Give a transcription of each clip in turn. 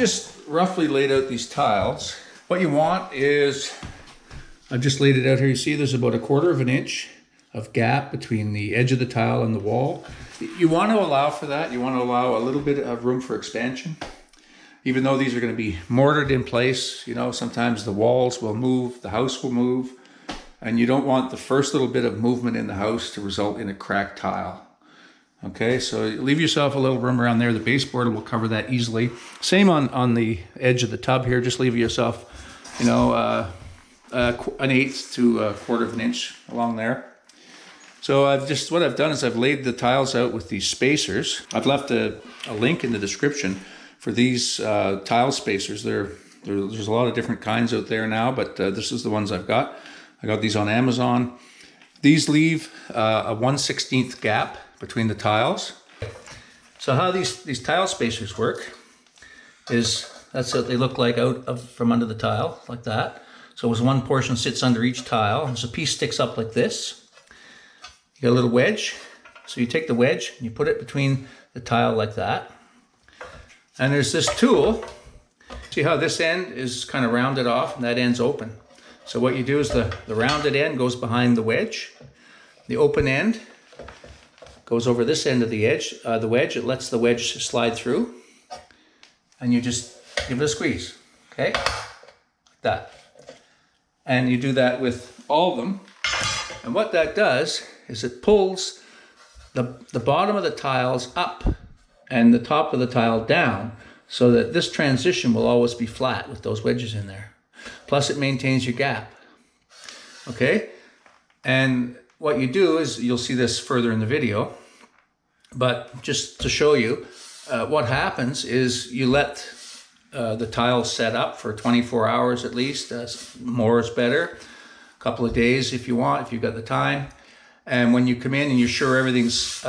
just roughly laid out these tiles. What you want is, I've just laid it out here. You see there's about 1/4 of an inch of gap between the edge of the tile and the wall. You want to allow for that. You want to allow a little bit of room for expansion. Even though these are going to be mortared in place, you know, sometimes the walls will move, the house will move, and you don't want the first little bit of movement in the house to result in a cracked tile. Okay, so leave yourself a little room around there. The baseboard will cover that easily. Same on the edge of the tub here. Just leave yourself, you know, 1/8 to 1/4 of an inch along there. So what I've done is I've laid the tiles out with these spacers. I've left a link in the description for these tile spacers. There's a lot of different kinds out there now, but this is the ones I've got. I got these on Amazon. These leave a 1/16 gap between the tiles. So how these tile spacers work is, that's what they look like from under the tile, like that. So as one portion sits under each tile, and so a piece sticks up like this. You got a little wedge. So you take the wedge and you put it between the tile like that. And there's this tool. See how this end is kind of rounded off and that end's open. So what you do is the rounded end goes behind the wedge. The open end goes over this end of the wedge. It lets the wedge slide through. And you just give it a squeeze, okay? Like that. And you do that with all of them. And what that does is it pulls the bottom of the tiles up and the top of the tile down, so that this transition will always be flat with those wedges in there. Plus it maintains your gap. Okay? And what you do is, you'll see this further in the video, but just to show you, what happens is you let the tiles set up for 24 hours at least. More is better. A couple of days if you want, if you've got the time. And when you come in and you're sure everything's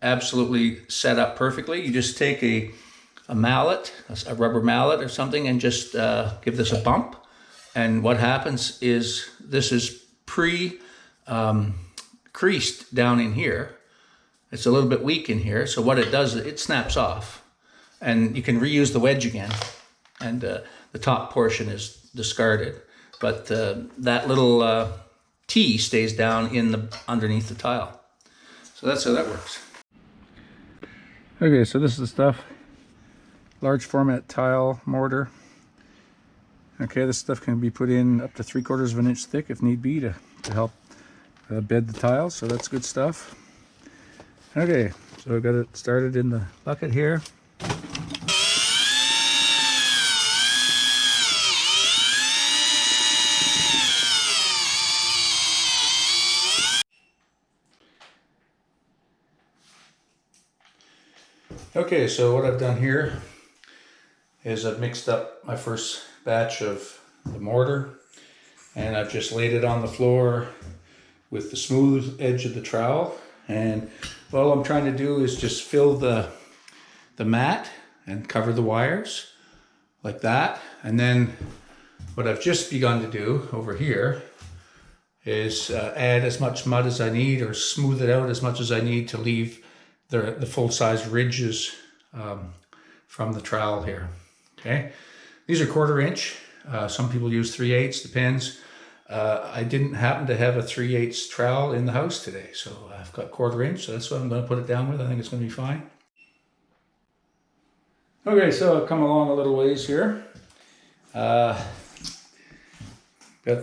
absolutely set up perfectly, you just take a mallet, a rubber mallet or something, and just give this a bump. And what happens is this is creased down in here. It's a little bit weak in here. So what it does, it snaps off. And you can reuse the wedge again. And the top portion is discarded. But that little T stays down underneath the tile. So that's how that works. Okay, so this is the stuff. Large format tile mortar. Okay, this stuff can be put in up to 3/4 of an inch thick if need be to help bed the tiles. So that's good stuff. Okay, so I've got it started in the bucket here. Okay, so what I've done here is I've mixed up my first batch of the mortar, and I've just laid it on the floor with the smooth edge of the trowel. And what I'm trying to do is just fill the mat and cover the wires like that. And then what I've just begun to do over here is add as much mud as I need, or smooth it out as much as I need to leave the full-size ridges from the trowel here. Okay, these are 1/4 inch. Some people use 3/8, depends. I didn't happen to have a 3/8 trowel in the house today, so I've got 1/4 inch, so that's what I'm going to put it down with. I think it's going to be fine. Okay, so I've come along a little ways here. Got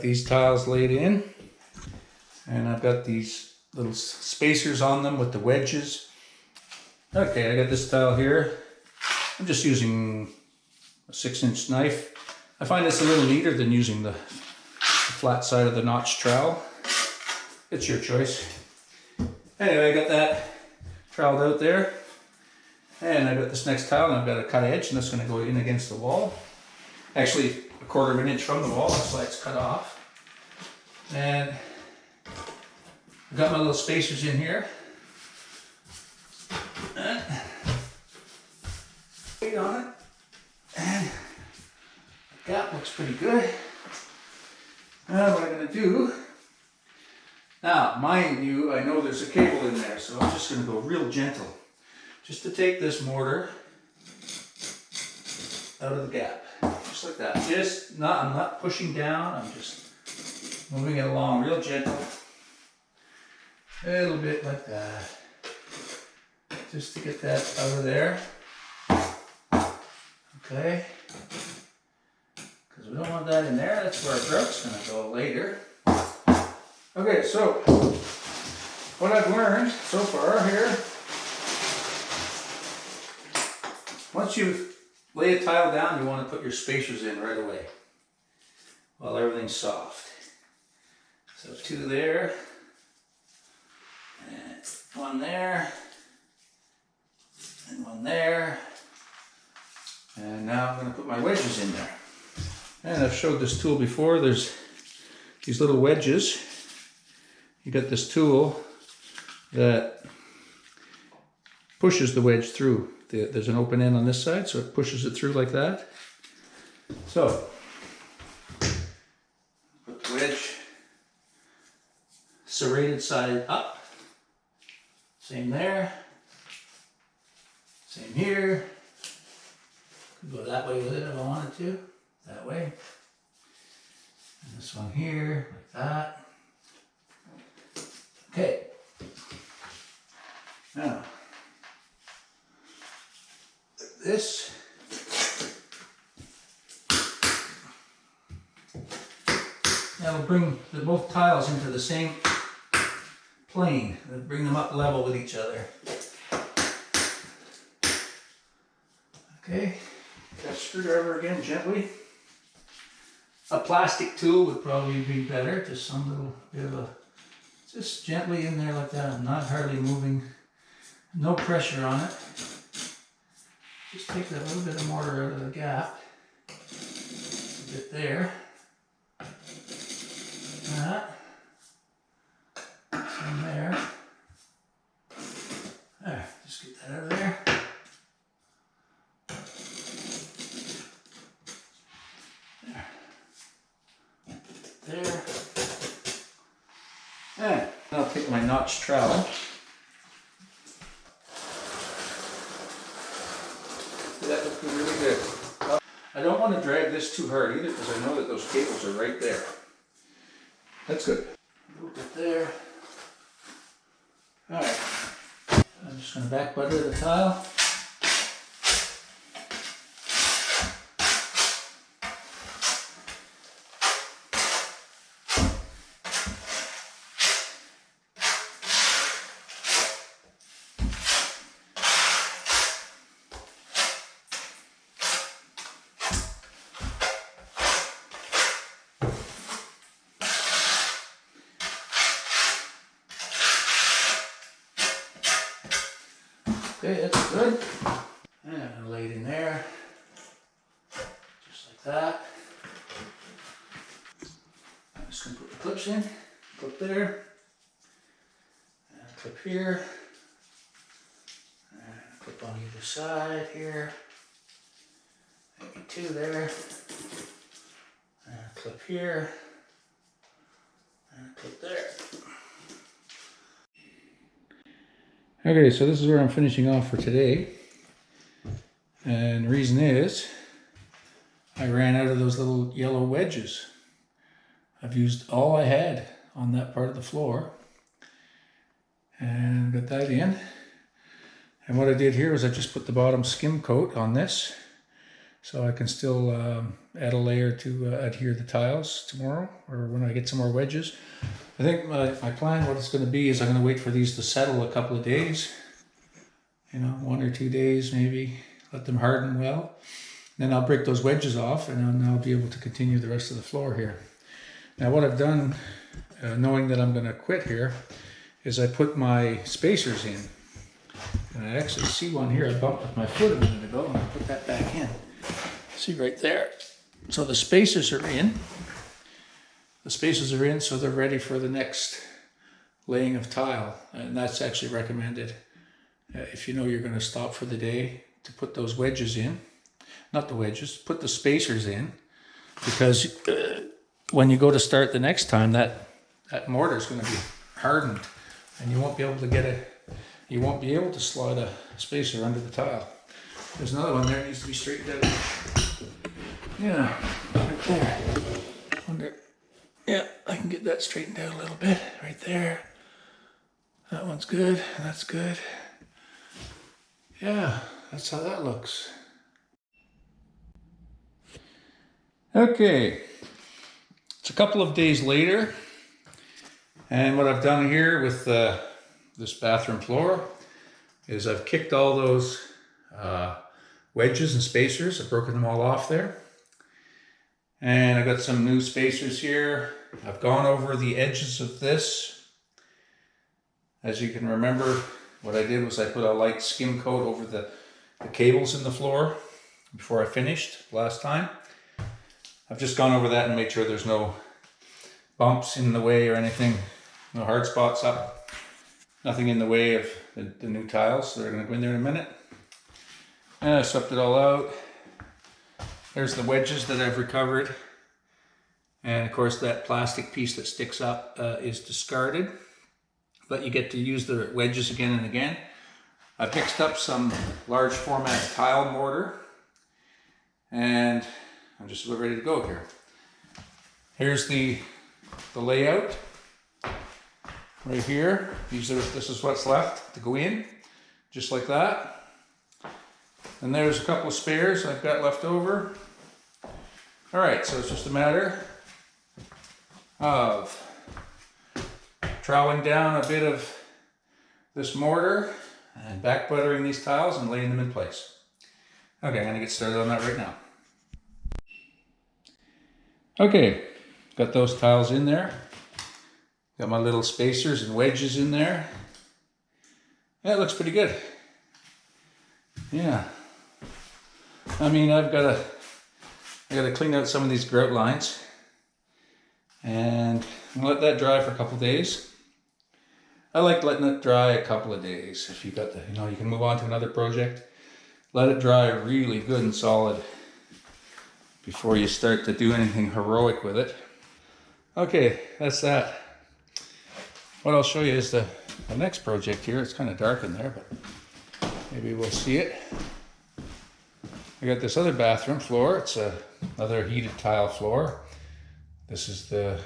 these tiles laid in, and I've got these little spacers on them with the wedges. Okay, I got this tile here. I'm just using a 6-inch knife. I find it's a little neater than using the flat side of the notch trowel. It's your choice. Anyway, I got that troweled out there. And I got this next tile, and I've got a cut edge, and that's going to go in against the wall. Actually, 1/4 of an inch from the wall, that's why it's cut off. And I've got my little spacers in here. Weight on it, and the gap looks pretty good. Now what I'm going to do, now mind you, I know there's a cable in there, so I'm just going to go real gentle, just to take this mortar out of the gap, just like that. I'm not pushing down, I'm just moving it along real gentle. A little bit like that. Just to get that out of there. Okay. Because we don't want that in there, that's where our grout's going to go later. Okay, so what I've learned so far here, once you lay a tile down, you want to put your spacers in right away while everything's soft. So 2 there, and 1 there, and 1 there, and now I'm going to put my wedges in there. And I've showed this tool before. There's these little wedges. You got this tool that pushes the wedge through. There's an open end on this side, so it pushes it through like that. So, put the wedge serrated side up. Same there. Same here. Could go that way with it if I wanted to. That way. And this one here, like that. Okay. Now, this that'll bring both tiles into the same plane. It'll bring them up level with each other. Okay. That screwdriver again, gently. A plastic tool would probably be better. Just some little bit of a, just gently in there like that. I'm not hardly moving. No pressure on it. Just take that little bit of mortar out of the gap. A bit there. That. Some there. There. Just get that out of there. There. And I'll take my notch trowel. That looking really good. I don't want to drag this too hard either because I know that those cables are right there. That's good. A little bit there. Alright. I'm just going to back butter the tile. Okay, that's good. And I'm going to lay it in there, just like that. I'm just going to put the clips in, clip there, and a clip here, and a clip on either side here, maybe 2 there, and a clip here, and a clip there. Okay, so this is where I'm finishing off for today. And the reason is, I ran out of those little yellow wedges. I've used all I had on that part of the floor. And got that in. And what I did here was I just put the bottom skim coat on this. So I can still add a layer to adhere the tiles tomorrow, or when I get some more wedges. I think my plan, what it's going to be, is I'm going to wait for these to settle a couple of days. You know, 1 or 2 days maybe. Let them harden well. Then I'll break those wedges off and I'll be able to continue the rest of the floor here. Now what I've done, knowing that I'm going to quit here, is I put my spacers in. And I actually see one here I bumped with my foot a minute ago, and I put that back in. See right there. So the spacers are in. The spacers are in, so they're ready for the next laying of tile. And that's actually recommended if you know you're going to stop for the day, to put those wedges in. Not the wedges, put the spacers in. Because when you go to start the next time, that mortar is going to be hardened. And you won't be able to get it. You won't be able to slide a spacer under the tile. There's another one there that needs to be straightened out. Yeah, right there. Wonder, yeah, I can get that straightened out a little bit right there. That one's good, and that's good. Yeah, that's how that looks. Okay, it's a couple of days later, and what I've done here with this bathroom floor is I've kicked all those wedges and spacers. I've broken them all off there. And I've got some new spacers here. I've gone over the edges of this. As you can remember, what I did was I put a light skim coat over the cables in the floor before I finished last time. I've just gone over that and made sure there's no bumps in the way or anything, no hard spots up, nothing in the way of the new tiles that are going to go in there in a minute. And I swept it all out. There's the wedges that I've recovered. And of course that plastic piece that sticks up is discarded. But you get to use the wedges again and again. I've mixed up some large format tile mortar. And I'm just about ready to go here. Here's the layout. Right here. This is what's left to go in. Just like that. And there's a couple of spares I've got left over. All right, so it's just a matter of troweling down a bit of this mortar and back buttering these tiles and laying them in place. Okay, I'm gonna get started on that right now. Okay, got those tiles in there. Got my little spacers and wedges in there. Yeah, it looks pretty good. Yeah. I mean, I gotta clean out some of these grout lines and let that dry for a couple of days. I like letting it dry a couple of days. If you got you can move on to another project. Let it dry really good and solid before you start to do anything heroic with it. Okay, that's that. What I'll show you is the next project here. It's kind of dark in there, but maybe we'll see it. I got this other bathroom floor. It's another heated tile floor. This is the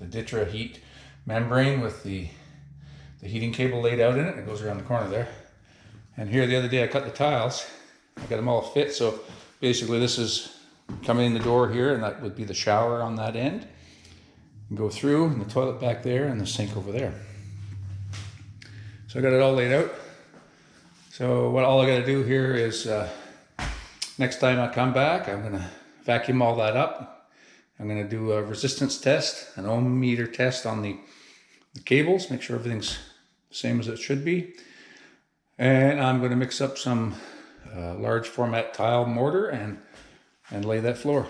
Ditra heat membrane with the heating cable laid out in it. It goes around the corner there. And here the other day I cut the tiles. I got them all fit. So basically this is coming in the door here, and that would be the shower on that end. And go through, and the toilet back there, and the sink over there. So I got it all laid out. So all I got to do here is next time I come back, I'm going to vacuum all that up. I'm going to do a resistance test, an ohm meter test on the cables, make sure everything's the same as it should be. And I'm going to mix up some large format tile mortar and lay that floor.